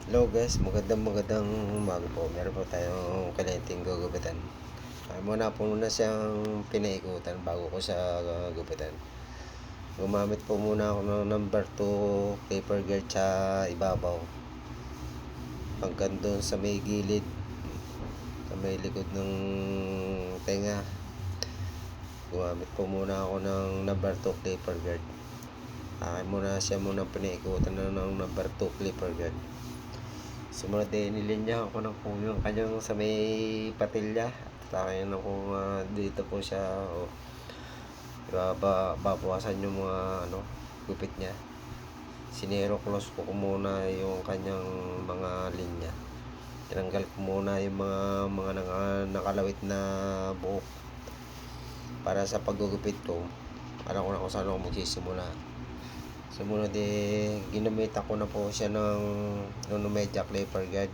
Hello guys, magandang umaga po. Meron po tayong kalenting gugupitan. Muna po muna siyang pinaikutan bago ko siya gugupitan. Gumamit po muna ako ng number 2 paper guard sa ibabaw. Hanggang doon sa may gilid, sa may likod ng tenga. Gumamit po muna ako ng number 2 paper guard. Muna siya muna pinaikutan ng number 2 clipper guard. Sumunod din, nilinya ako ng po yung kanyang sa may patilya. Takin na po dito po siya. Babawasan yung mga gupit niya. Sinero close ko muna yung kanyang mga linya. Tinanggal ko muna yung mga nakalawit na buhok. Para sa paggugupit ko, alam ko na kung saan ako magsisimula. Sumunod ginamit ako na po siya ng Numedia clipper guard.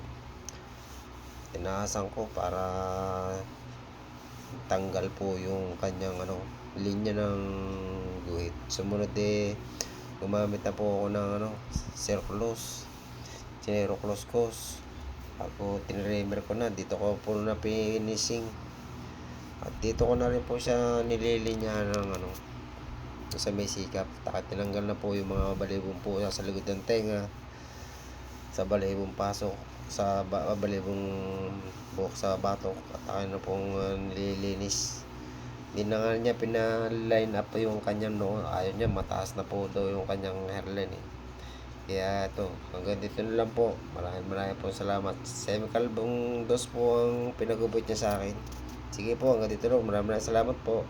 Tinaasan ko para tanggal po yung kanyang linya ng guhit. Sumunod gumamit na po ako ng circlose, sinero close ko. Ako tinremer ko na, dito ko po na finishing. At dito ko na rin po siya nililinya ng sa may sikap. Tinanggal na po yung mga balibong po sa likod ng tenga, sa balibong pasok, sa balibong buhok sa batok. At akin na pong nililinis. Hindi na nga niya pina-line up yung kanyang noo. Ayaw niya, mataas na po daw yung kanyang hairline Kaya ito, hanggang dito na lang po. Maraming po salamat. Semi-kalbong dos po ang pinagubot niya sa akin. Sige po, hanggang dito lang. Maraming salamat po.